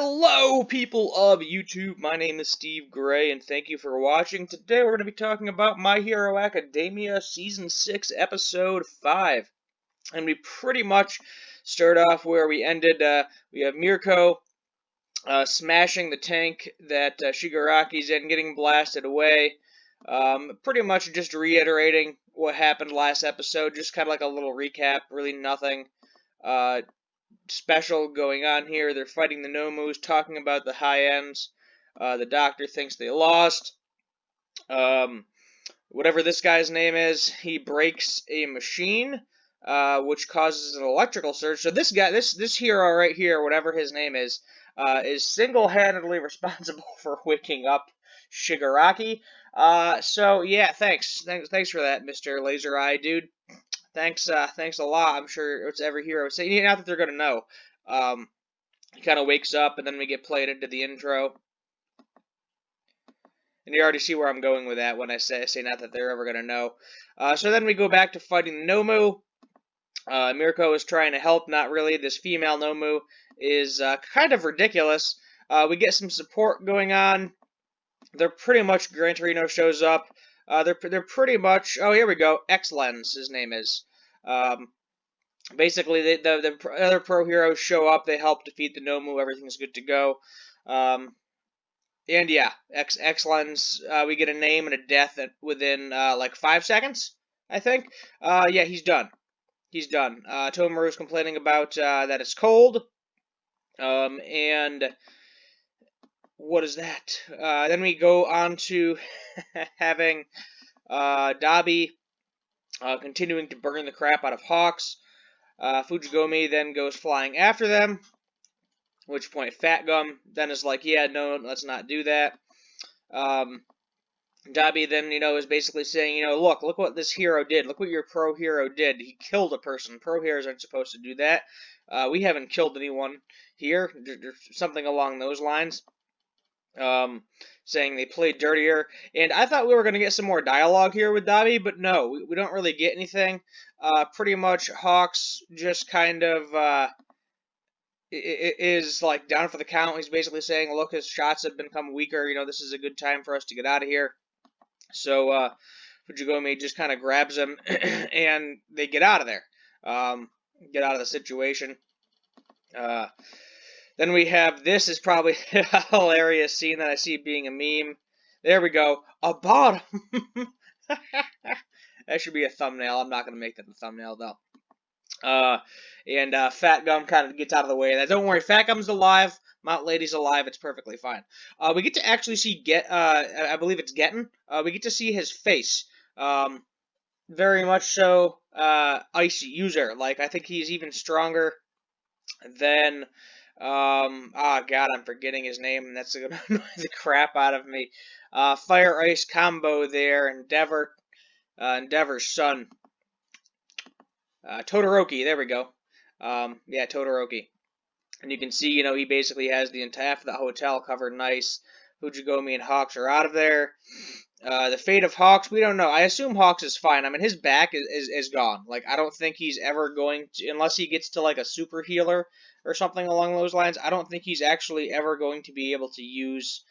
Hello, people of YouTube. My name is Steve Gray, and thank you for watching. Today, we're going to be talking about My Hero Academia Season 6, Episode 5. And we pretty much start off where we ended. We have Mirko smashing the tank that Shigaraki's in, getting blasted away. Pretty much just reiterating what happened last episode, just kind of like a little recap, really nothing special going on here. They're fighting the Nomus, talking about the high ends. The doctor thinks they lost. Whatever this guy's name is, he breaks a machine, which causes an electrical surge. So this guy, this hero right here, whatever his name is single-handedly responsible for waking up Shigaraki. So yeah, thanks for that, Mr. Laser Eye dude. Thanks a lot. I'm sure it's every hero saying, not that they're gonna know. He kind of wakes up, and then we get played into the intro. And you already see where I'm going with that when I say not that they're ever gonna know. So then we go back to fighting Nomu. Mirko is trying to help, not really. This female Nomu is kind of ridiculous. We get some support going on. They're pretty much, Gran Torino shows up. They're pretty much, oh, here we go, X-Lens, his name is. Basically, the other pro heroes show up, they help defeat the Nomu, everything's good to go. And yeah, X-Lens, we get a name and a death within, like 5 seconds, I think. Yeah, he's done. He's done. Tomaru's complaining about, that it's cold. And what is that? Then we go on to having Dabi continuing to burn the crap out of Hawks. Fujigami then goes flying after them, at which point Fat Gum then is like, yeah, no, let's not do that. Dabi then, is basically saying, look what this hero did. Look what your pro hero did. He killed a person. Pro heroes aren't supposed to do that. We haven't killed anyone here. Something along those lines. Saying they played dirtier. And I thought we were going to get some more dialogue here with Dabi, but no, we don't really get anything. Pretty much Hawks just kind of is like down for the count. He's basically saying, look, his shots have become weaker. This is a good time for us to get out of here. So Fujigami just kind of grabs him, and they get out of there. Get out of the situation. Then we have, this is probably a hilarious scene that I see being a meme. There we go. A bottom. That should be a thumbnail. I'm not going to make that the thumbnail, though. And Fat Gum kind of gets out of the way of that. Don't worry, Fat Gum's alive. Mount Lady's alive. It's perfectly fine. We get to actually see I believe it's Getten. We get to see his face. Very much so icy user. Like, I think he's even stronger than God, I'm forgetting his name, and that's gonna annoy the crap out of me. Fire Ice combo there, Endeavor's son. Todoroki, there we go. Yeah, Todoroki. And you can see, he basically has the entire of the hotel covered in ice. Fujigami and Hawks are out of there. The fate of Hawks, we don't know. I assume Hawks is fine. I mean, his back is gone. Like, I don't think he's ever going to, unless he gets to, like, a super healer or something along those lines, I don't think he's actually ever going to be able to use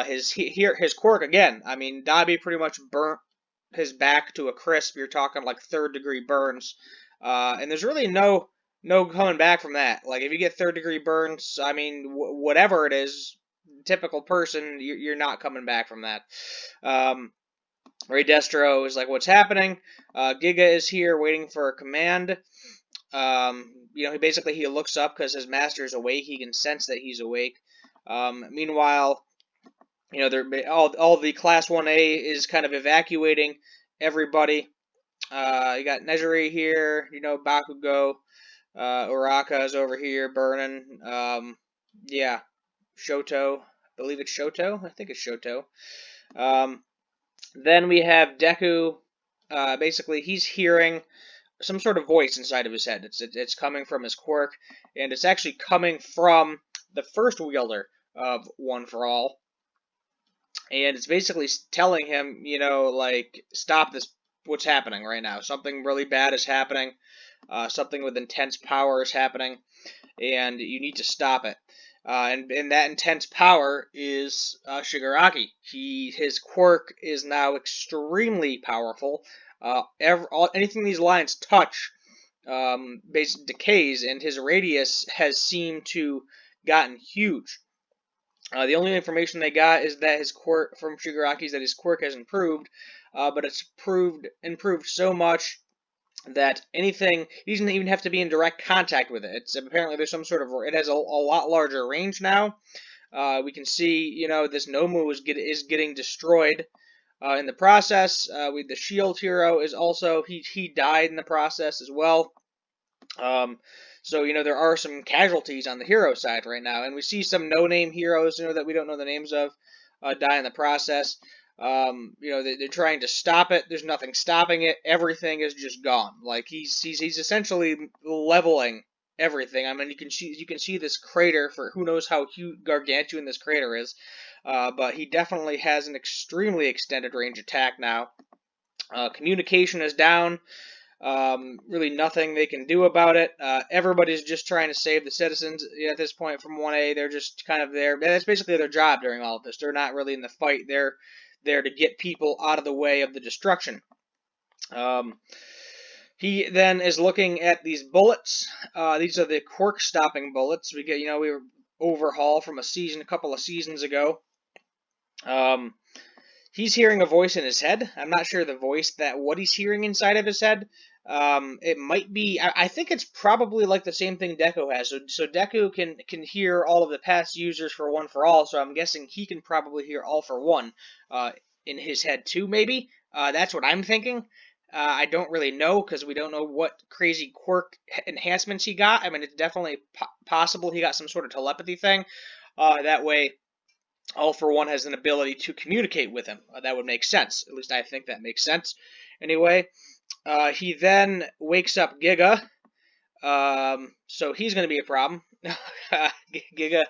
his quirk again. I mean, Dabi pretty much burnt his back to a crisp. You're talking, like, third-degree burns. And there's really no coming back from that. Like, if you get third-degree burns, I mean, whatever it is, typical person, you're not coming back from that. Ray Destro is like, what's happening? Giga is here waiting for a command. He looks up because his master is awake. He can sense that he's awake. Meanwhile, all the Class 1A is kind of evacuating everybody. You got Nejire here, Bakugo. Uraka is over here burning. Yeah, Shoto. I believe it's Shoto. I think it's Shoto. Then we have Deku. Basically, he's hearing some sort of voice inside of his head. It's coming from his quirk, and it's actually coming from the first wielder of One for All. And it's basically telling him, like, stop this, what's happening right now. Something really bad is happening. Something with intense power is happening, and you need to stop it. and that intense power is Shigaraki. His quirk is now extremely powerful. Anything these lines touch basically decays, and his radius has seemed to gotten huge. The only information they got is that his quirk from Shigaraki is that his quirk has improved, but it's improved so much that anything he doesn't even have to be in direct contact with it. It's apparently there's some sort of it has a lot larger range now. We can see this Nomu is getting destroyed in the process. With the shield hero is also he died in the process as well. Um, so there are some casualties on the hero side right now, and we see some no-name heroes that we don't know the names of die in the process. They're trying to stop it. There's nothing stopping it. Everything is just gone. Like he's essentially leveling everything. I mean, you can see this crater for who knows how huge gargantuan this crater is, but he definitely has an extremely extended range attack now. Communication is down. Really nothing they can do about it. Everybody's just trying to save the citizens at this point from 1A. They're just kind of there. That's basically their job during all of this. They're not really in the fight. They're there to get people out of the way of the destruction. He then is looking at these bullets. These are the quirk stopping bullets. We were overhaul from a couple of seasons ago. He's hearing a voice in his head. I'm not sure what he's hearing inside of his head. It might be. I think it's probably like the same thing Deku has. So Deku can hear all of the past users for One for All. So I'm guessing he can probably hear All for One in his head too. Maybe that's what I'm thinking. I don't really know because we don't know what crazy quirk enhancements he got. I mean, it's definitely possible he got some sort of telepathy thing. That way, All for One has an ability to communicate with him. That would make sense. At least I think that makes sense. Anyway, he then wakes up Giga. So he's going to be a problem. Giga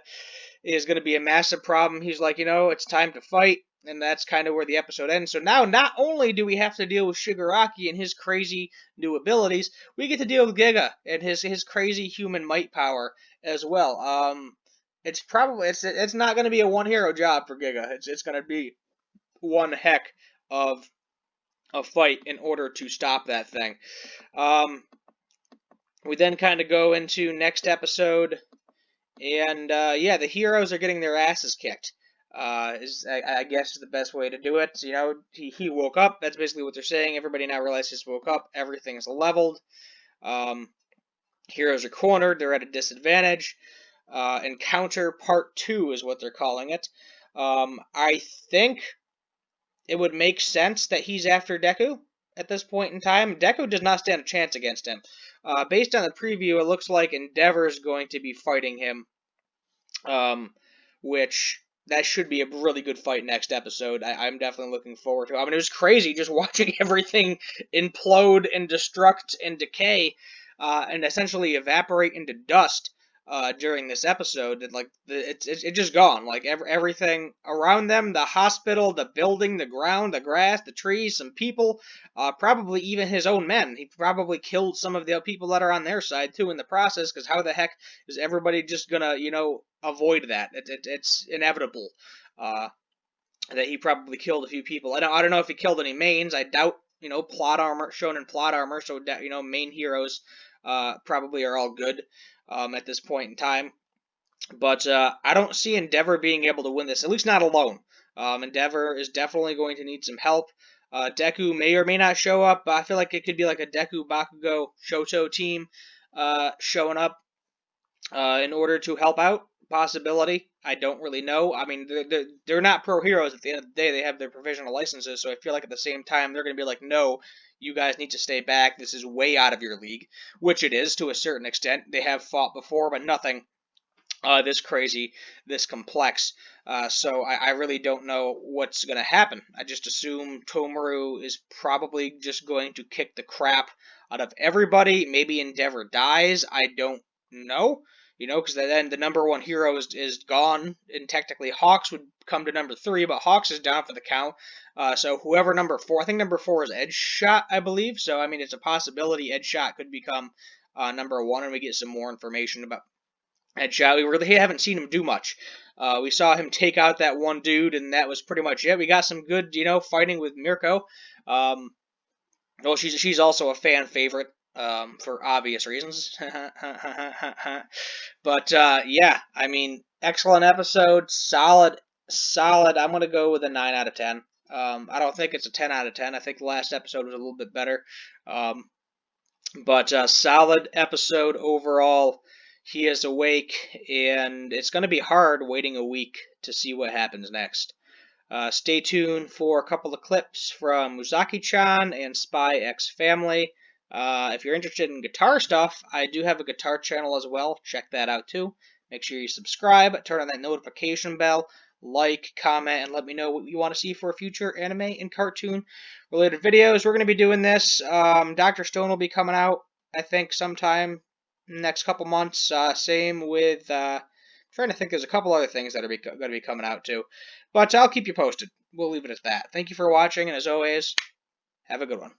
is going to be a massive problem. He's like, it's time to fight. And that's kind of where the episode ends. So now, not only do we have to deal with Shigaraki and his crazy new abilities, we get to deal with Giga and his crazy human might power as well. It's not going to be a one hero job for Giga. It's going to be one heck of a fight in order to stop that thing. We then kind of go into next episode, and the heroes are getting their asses kicked. I guess is the best way to do it. He woke up. That's basically what they're saying. Everybody now realizes he woke up. Everything's leveled. Heroes are cornered. They're at a disadvantage. Encounter Part 2 is what they're calling it. I think it would make sense that he's after Deku at this point in time. Deku does not stand a chance against him. Based on the preview, it looks like Endeavor is going to be fighting him, which that should be a really good fight next episode. I'm definitely looking forward to it. I mean, it was crazy just watching everything implode and destruct and decay and essentially evaporate into dust during this episode. And, it's just gone. Like everything around them, the hospital, the building, the ground, the grass, the trees, some people, probably even his own men. He probably killed some of the people that are on their side too in the process, because how the heck is everybody just gonna, avoid that? It's inevitable that he probably killed a few people. I don't know if he killed any mains. I doubt, plot armor, shown in plot armor, so, main heroes probably are all good at this point in time. But I don't see Endeavor being able to win this, at least not alone. Endeavor is definitely going to need some help. Deku may or may not show up. I feel like it could be like a Deku, Bakugo, Shoto team showing up in order to help out. Possibility. I don't really know. I mean, they're not pro heroes at the end of the day. They have their provisional licenses, so I feel like at the same time they're going to be like, no, you guys need to stay back. This is way out of your league, which it is to a certain extent. They have fought before, but nothing this crazy, this complex. So I really don't know what's going to happen. I just assume Tomura is probably just going to kick the crap out of everybody. Maybe Endeavor dies. I don't know. Because then the number one hero is gone, and technically Hawks would come to number 3, but Hawks is down for the count. So whoever number 4, I think number 4 is Edge Shot, I believe. So I mean, it's a possibility Edge Shot could become number 1, and we get some more information at Shao. We really haven't seen him do much. We saw him take out that one dude, and that was pretty much it. We got some good, fighting with Mirko. Well, she's also a fan favorite, for obvious reasons. But yeah, I mean, excellent episode, solid. I'm gonna go with a 9 out of 10. I don't think it's a 10 out of 10. I think the last episode was a little bit better. Um, but solid episode overall. He is awake, and it's going to be hard waiting a week to see what happens next. Stay tuned for a couple of clips from Muzaki-chan and Spy X Family. If you're interested in guitar stuff, I do have a guitar channel as well. Check that out too. Make sure you subscribe, turn on that notification bell, like, comment, and let me know what you want to see for future anime and cartoon related videos. We're going to be doing this. Dr. Stone will be coming out, I think, sometime next couple months. Same with, trying to think, there's a couple other things that are going to be coming out too. But I'll keep you posted. We'll leave it at that. Thank you for watching, and as always, have a good one.